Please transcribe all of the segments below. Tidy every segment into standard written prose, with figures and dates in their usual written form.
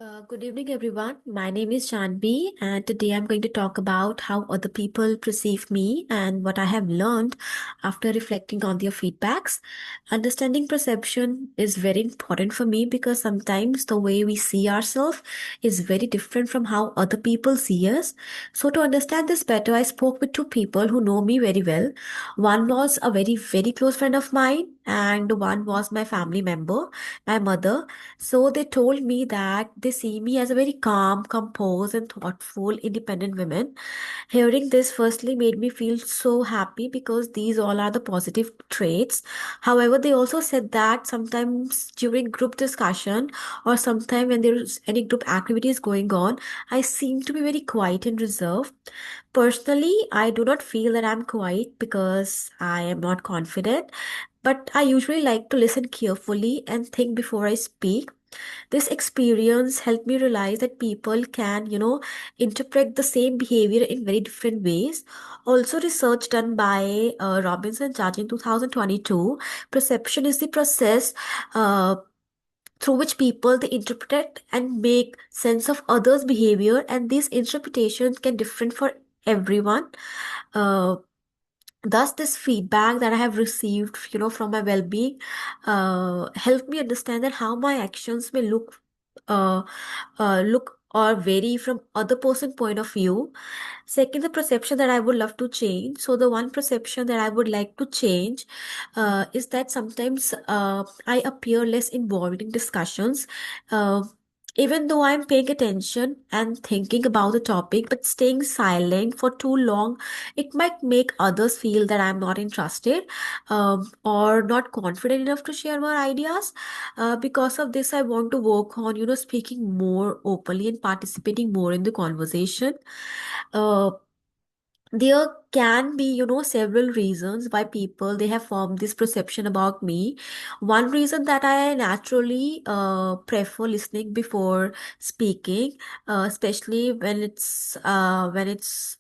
Good evening, everyone. My name is Janvi, and today I'm going to talk about how other people perceive me and what I have learned after reflecting on their feedbacks. Understanding perception is very important for me because sometimes the way we see ourselves is very different from how other people see us. So, to understand this better, I spoke with two people who know me very well. One was a very, very close friend of mine, and one was my family member, my mother. So they told me that they see me as a very calm, composed, and thoughtful, independent woman. Hearing this firstly made me feel so happy because these all are the positive traits. However, they also said that sometimes during group discussion or sometime when there's any group activities going on, I seem to be very quiet and reserved. Personally, I do not feel that I'm quiet because I am not confident, but I usually like to listen carefully and think before I speak. This experience helped me realize that people can, interpret the same behavior in very different ways. Also, research done by Robinson Judge in 2022, perception is the process uh, through which people they interpret and make sense of others' behavior, and these interpretations can different for everyone. Uh, Thus, this feedback that I have received, from my well-being, helped me understand that how my actions may uh, look or vary from other person point of view. Second, the perception that I would love to change. So, the one perception that I would like to change is that sometimes I appear less involved in discussions. Uh, Even though I'm paying attention and thinking about the topic, but staying silent for too long, it might make others feel that I'm not interested or not confident enough to share my ideas. Because of this, I want to work on, speaking more openly and participating more in the conversation. Uh, there can be, several reasons why people they have formed this perception about me. One reason that I naturally prefer listening before speaking, especially when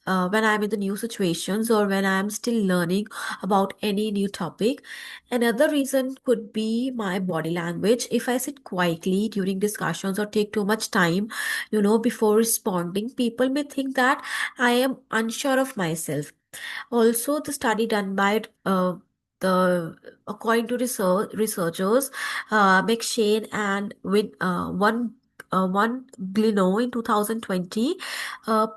I'm in the new situations or when I'm still learning about any new topic. Another reason could be my body language. If I sit quietly during discussions or take too much time, before responding, people may think that I am unsure of myself. Also, the study done by the according to researchers, McShane and with one Glino in 2020,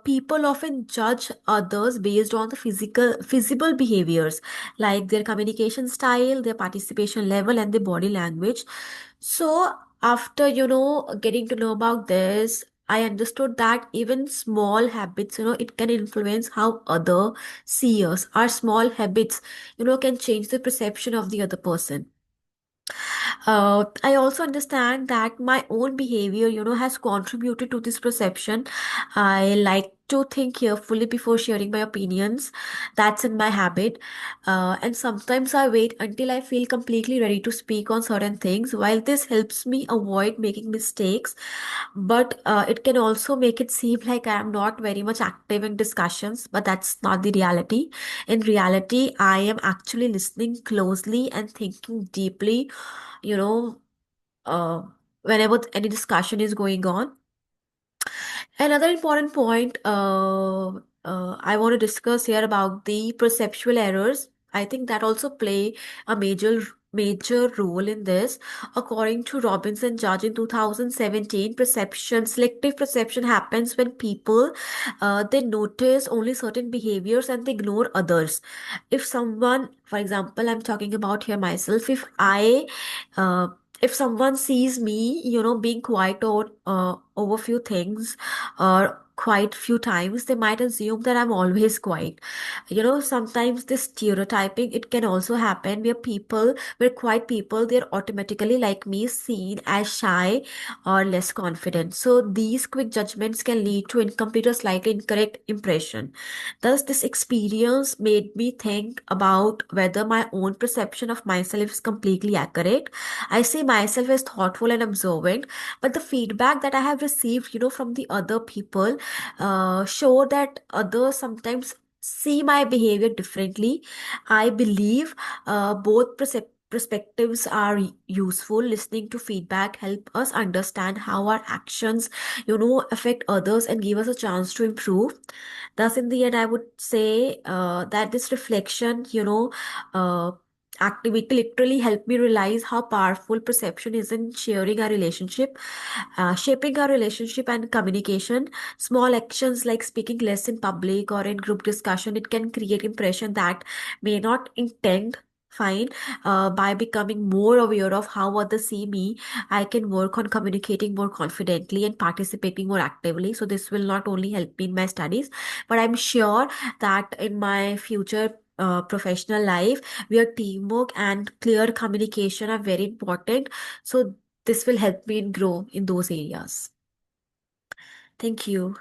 people often judge others based on the physical visible behaviors like their communication style, their participation level, and their body language. So after getting to know about this, I understood that even small habits, it can influence how other see us. Our small habits, can change the perception of the other person. I also understand that my own behavior, has contributed to this perception. I like to think carefully before sharing my opinions. That's in my habit. And sometimes I wait until I feel completely ready to speak on certain things. While this helps me avoid making mistakes, but it can also make it seem like I am not very much active in discussions, but that's not the reality. In reality, I am actually listening closely and thinking deeply, you know, uh, whenever any discussion is going on. Another important point I want to discuss here about the perceptual errors. I think that also play a major role in this. According to Robinson Judge in 2017, selective perception happens when people they notice only certain behaviors and they ignore others. If someone, for example, I'm talking about here myself, uh, if someone sees me, being quiet or over few things or quite few times, they might assume that I'm always quiet. Sometimes this stereotyping, it can also happen where quiet people, they're automatically like me seen as shy or less confident. So these quick judgments can lead to incomplete or slightly incorrect impression. Thus, this experience made me think about whether my own perception of myself is completely accurate. I see myself as thoughtful and observant, but the feedback that I have received, from the other people, show that others sometimes see my behavior differently. I believe both perspectives are useful. Listening to feedback help us understand how our actions, affect others and give us a chance to improve. Thus, in the end, I would say that this reflection, activity literally helped me realize how powerful perception is in shaping our relationship and communication. Small actions like speaking less in public or in group discussion, it can create impression that may not intend fine. By becoming more aware of how others see me, I can work on communicating more confidently and participating more actively. So this will not only help me in my studies, but I'm sure that in my future professional life, where teamwork and clear communication are very important. So this will help me grow in those areas. Thank you.